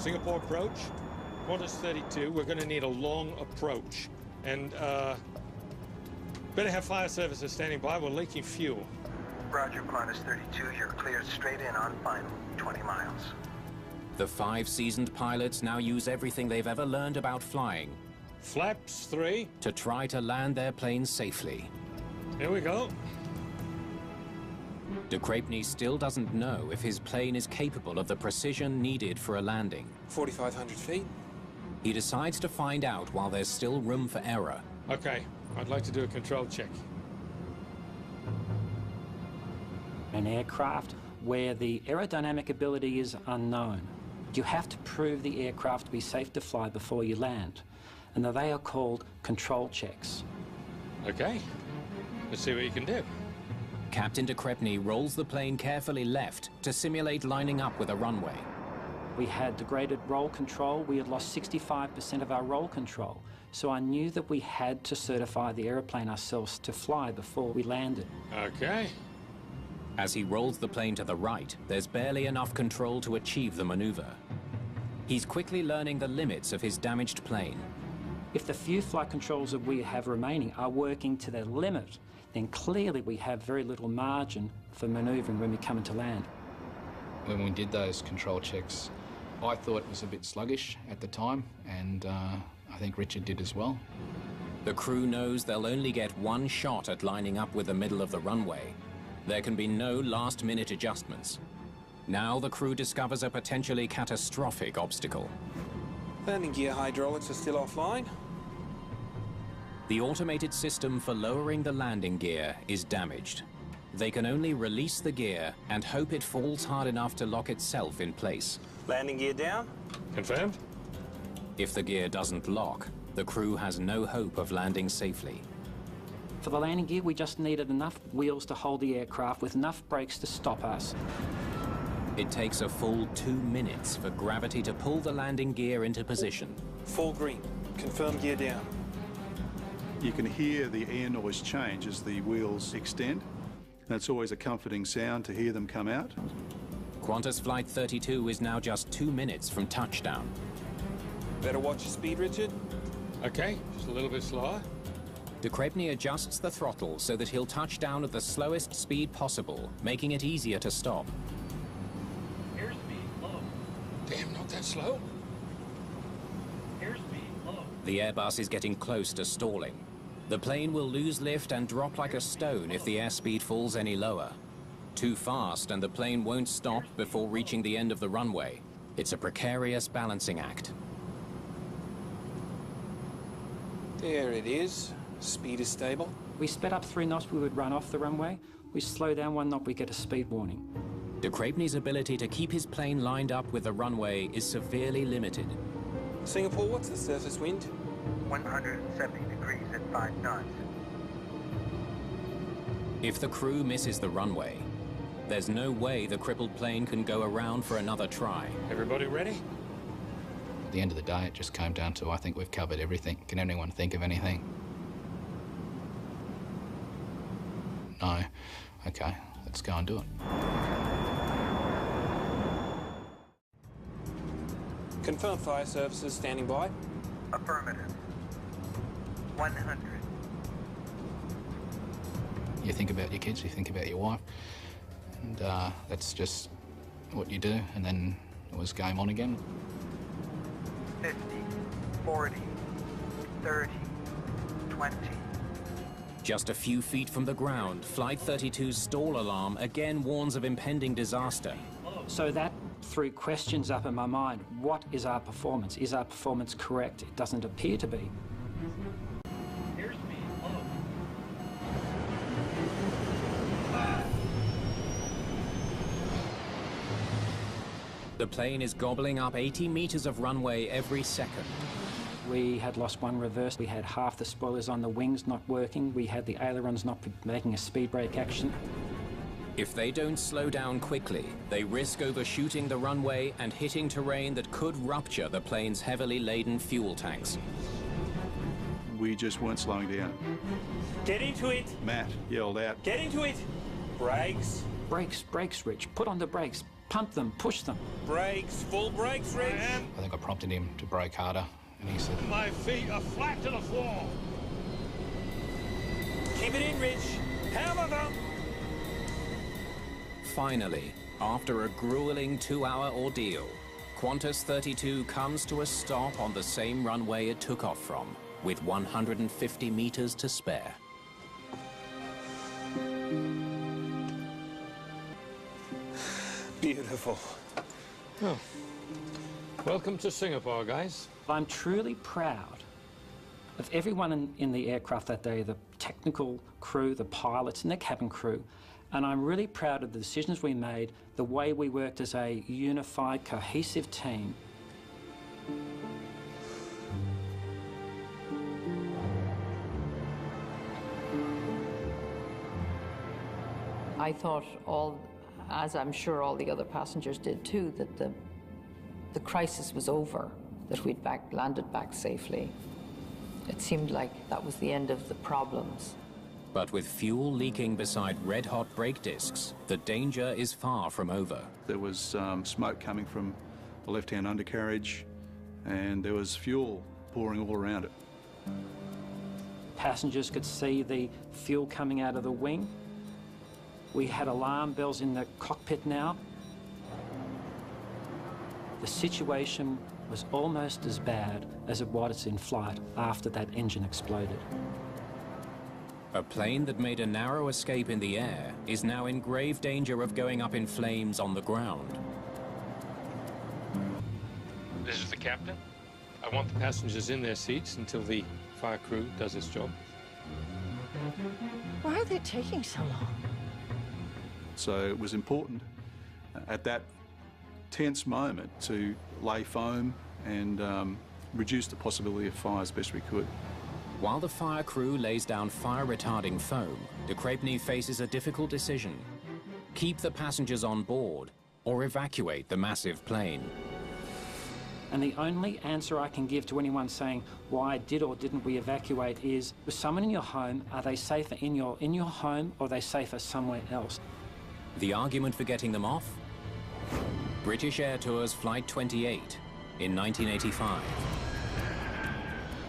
Singapore approach, Qantas 32, we're going to need a long approach. And better have fire services standing by, we're leaking fuel. Roger, Qantas 32, you're cleared straight in on final, 20 miles. The 5 seasoned pilots now use everything they've ever learned about flying. Flaps 3. To try to land their plane safely. Here we go. De Crepigny still doesn't know if his plane is capable of the precision needed for a landing. 4,500 feet. He decides to find out while there's still room for error. Okay, I'd like to do a control check. An aircraft where the aerodynamic ability is unknown. You have to prove the aircraft to be safe to fly before you land. And they are called control checks. Okay, let's see what you can do. Captain de Crepigny rolls the plane carefully left to simulate lining up with a runway. We had degraded roll control. We had lost 65% of our roll control. So I knew that we had to certify the aeroplane ourselves to fly before we landed. Okay. As he rolls the plane to the right, there's barely enough control to achieve the maneuver. He's quickly learning the limits of his damaged plane. If the few flight controls that we have remaining are working to their limit, then clearly we have very little margin for manoeuvring when we come into land. When we did those control checks, I thought it was a bit sluggish at the time, and I think Richard did as well. The crew knows they'll only get one shot at lining up with the middle of the runway. There can be no last-minute adjustments. Now the crew discovers a potentially catastrophic obstacle. Landing gear hydraulics are still offline. The automated system for lowering the landing gear is damaged. They can only release the gear and hope it falls hard enough to lock itself in place. Landing gear down. Confirmed? If the gear doesn't lock, the crew has no hope of landing safely. For the landing gear, we just needed enough wheels to hold the aircraft with enough brakes to stop us. It takes a full 2 minutes for gravity to pull the landing gear into position. Full green. Confirm gear down. You can hear the air noise change as the wheels extend. That's always a comforting sound to hear them come out. Qantas Flight 32 is now just 2 minutes from touchdown. Better watch your speed, Richard. Okay, just a little bit slower. De Crepigny adjusts the throttle so that he'll touch down at the slowest speed possible, making it easier to stop. Airspeed low. Damn, not that slow. Airspeed low. The Airbus is getting close to stalling. The plane will lose lift and drop like a stone if the airspeed falls any lower. Too fast and the plane won't stop before reaching the end of the runway. It's a precarious balancing act. There it is. Speed is stable. We sped up 3 knots, we would run off the runway. We slow down 1 knot, we get a speed warning. De Crepigny's ability to keep his plane lined up with the runway is severely limited. Singapore, what's the surface wind? 170 degrees at 5 knots. If the crew misses the runway, there's no way the crippled plane can go around for another try. Everybody ready? At the end of the day, it just came down to, I think we've covered everything. Can anyone think of anything? No. Okay, let's go and do it. Confirm fire services standing by. Affirmative. 100. You think about your kids, you think about your wife, and that's just what you do, and then it was game on again. 50, 40, 30, 20. Just a few feet from the ground, Flight 32's stall alarm again warns of impending disaster. So that threw questions up in my mind. What is our performance? Is our performance correct? It doesn't appear to be. Airspeed low. The plane is gobbling up 80 meters of runway every second. We had lost 1 reverse. We had half the spoilers on the wings not working. We had the ailerons not making a speed brake action. If they don't slow down quickly, they risk overshooting the runway and hitting terrain that could rupture the plane's heavily laden fuel tanks. We just weren't slowing down. Get into it. Matt yelled out, Get into it. Brakes. Brakes, brakes, Rich. Put on the brakes. pump them, push them. Brakes, full brakes, Rich. I think I prompted him to brake harder, and he said, My feet are flat to the floor. Keep it in, Rich. Hammer them. Finally, after a grueling 2-hour ordeal, Qantas 32 comes to a stop on the same runway it took off from, with 150 meters to spare. Beautiful. Oh. Welcome to Singapore, guys. I'm truly proud of everyone in the aircraft that day, the technical crew, the pilots and the cabin crew. And I'm really proud of the decisions we made, the way we worked as a unified, cohesive team. I thought as I'm sure all the other passengers did too, that the crisis was over, that we'd landed back safely. It seemed like that was the end of the problems. But with fuel leaking beside red-hot brake discs, the danger is far from over. There was smoke coming from the left-hand undercarriage, and there was fuel pouring all around it. Passengers could see the fuel coming out of the wing. We had alarm bells in the cockpit now. The situation was almost as bad as it was in flight after that engine exploded. A plane that made a narrow escape in the air is now in grave danger of going up in flames on the ground. This is the captain. I want the passengers in their seats until the fire crew does its job. Why are they taking so long? So it was important at that tense moment to lay foam and reduce the possibility of fire as best we could. While the fire crew lays down fire-retarding foam, de Crepigny faces a difficult decision. Keep the passengers on board or evacuate the massive plane. And the only answer I can give to anyone saying why did or didn't we evacuate is, with someone in your home, are they safer in your home or are they safer somewhere else? The argument for getting them off? British Air Tours Flight 28 in 1985.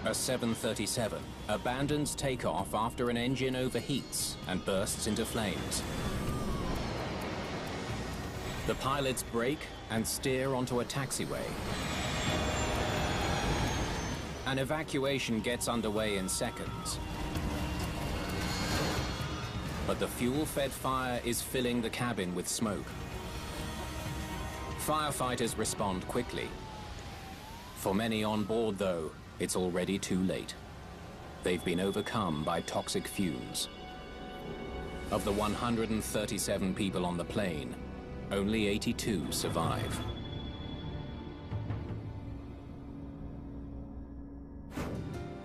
A 737 abandons takeoff after an engine overheats and bursts into flames. The pilots brake and steer onto a taxiway. An evacuation gets underway in seconds. But the fuel-fed fire is filling the cabin with smoke. Firefighters respond quickly. For many on board, though, it's already too late. They've been overcome by toxic fumes. Of the 137 people on the plane, only 82 survive.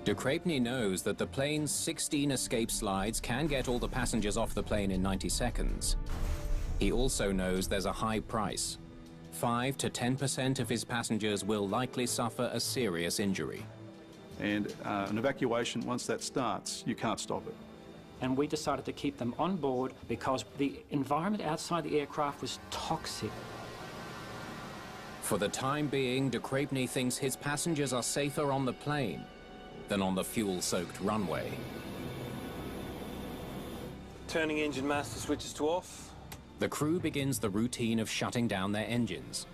De Crepigny knows that the plane's 16 escape slides can get all the passengers off the plane in 90 seconds. He also knows there's a high price. 5 to 10% of his passengers will likely suffer a serious injury. And an evacuation, once that starts, you can't stop it. And we decided to keep them on board because the environment outside the aircraft was toxic. For the time being, de Crepigny thinks his passengers are safer on the plane than on the fuel-soaked runway. Turning engine master switches to off. The crew begins the routine of shutting down their engines.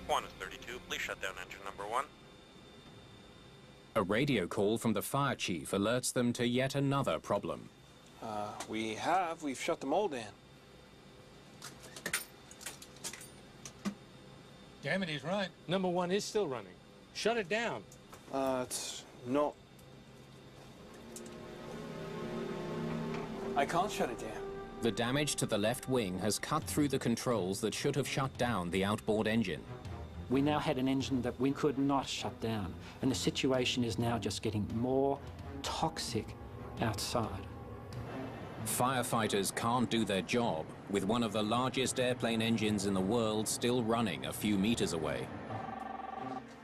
Qantas 32, please shut down engine number 1. A radio call from the fire chief alerts them to yet another problem. We've shut them all down. Damn it, he's right. Number 1 is still running. Shut it down. It's not. I can't shut it down. The damage to the left wing has cut through the controls that should have shut down the outboard engine. We now had an engine that we could not shut down, and the situation is now just getting more toxic outside. Firefighters can't do their job with one of the largest airplane engines in the world still running a few meters away.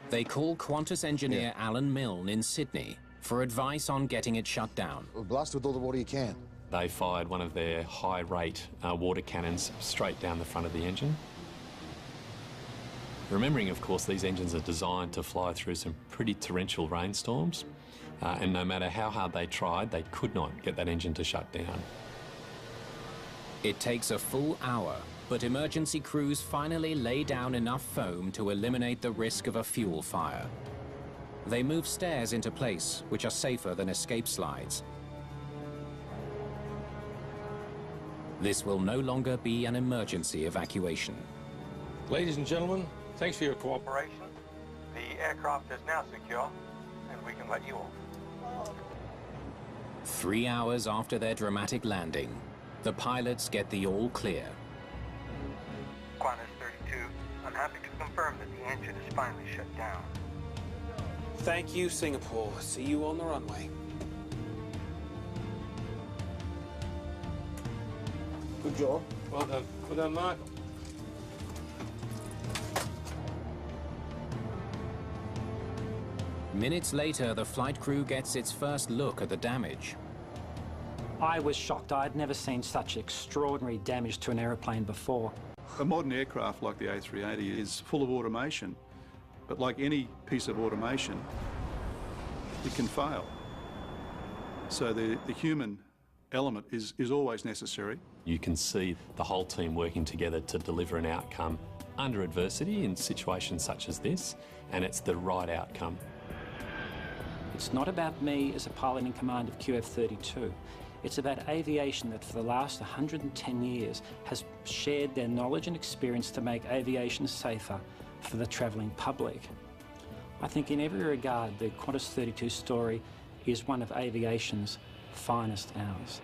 They call Qantas engineer Alan Milne in Sydney for advice on getting it shut down. Blast with all the water you can. they fired one of their high-rate water cannons straight down the front of the engine. Remembering, of course, these engines are designed to fly through some pretty torrential rainstorms, and no matter how hard they tried, they could not get that engine to shut down. It takes a full hour, but emergency crews finally lay down enough foam to eliminate the risk of a fuel fire. They move stairs into place, which are safer than escape slides. This will no longer be an emergency evacuation. Ladies and gentlemen, thanks for your cooperation. The aircraft is now secure, and we can let you off. 3 hours after their dramatic landing, the pilots get the all clear. Qantas 32, I'm happy to confirm that the engine is finally shut down. Thank you, Singapore. See you on the runway. Good job. Well done. Well done, Mark. Minutes later, the flight crew gets its first look at the damage. I was shocked. I had never seen such extraordinary damage to an aeroplane before. A modern aircraft like the A380 is full of automation, but like any piece of automation, it can fail. So the human element is always necessary. You can see the whole team working together to deliver an outcome under adversity in situations such as this, and it's the right outcome. It's not about me as a pilot in command of QF32. It's about aviation that for the last 110 years has shared their knowledge and experience to make aviation safer for the travelling public. I think in every regard the Qantas 32 story is one of aviation's finest hours.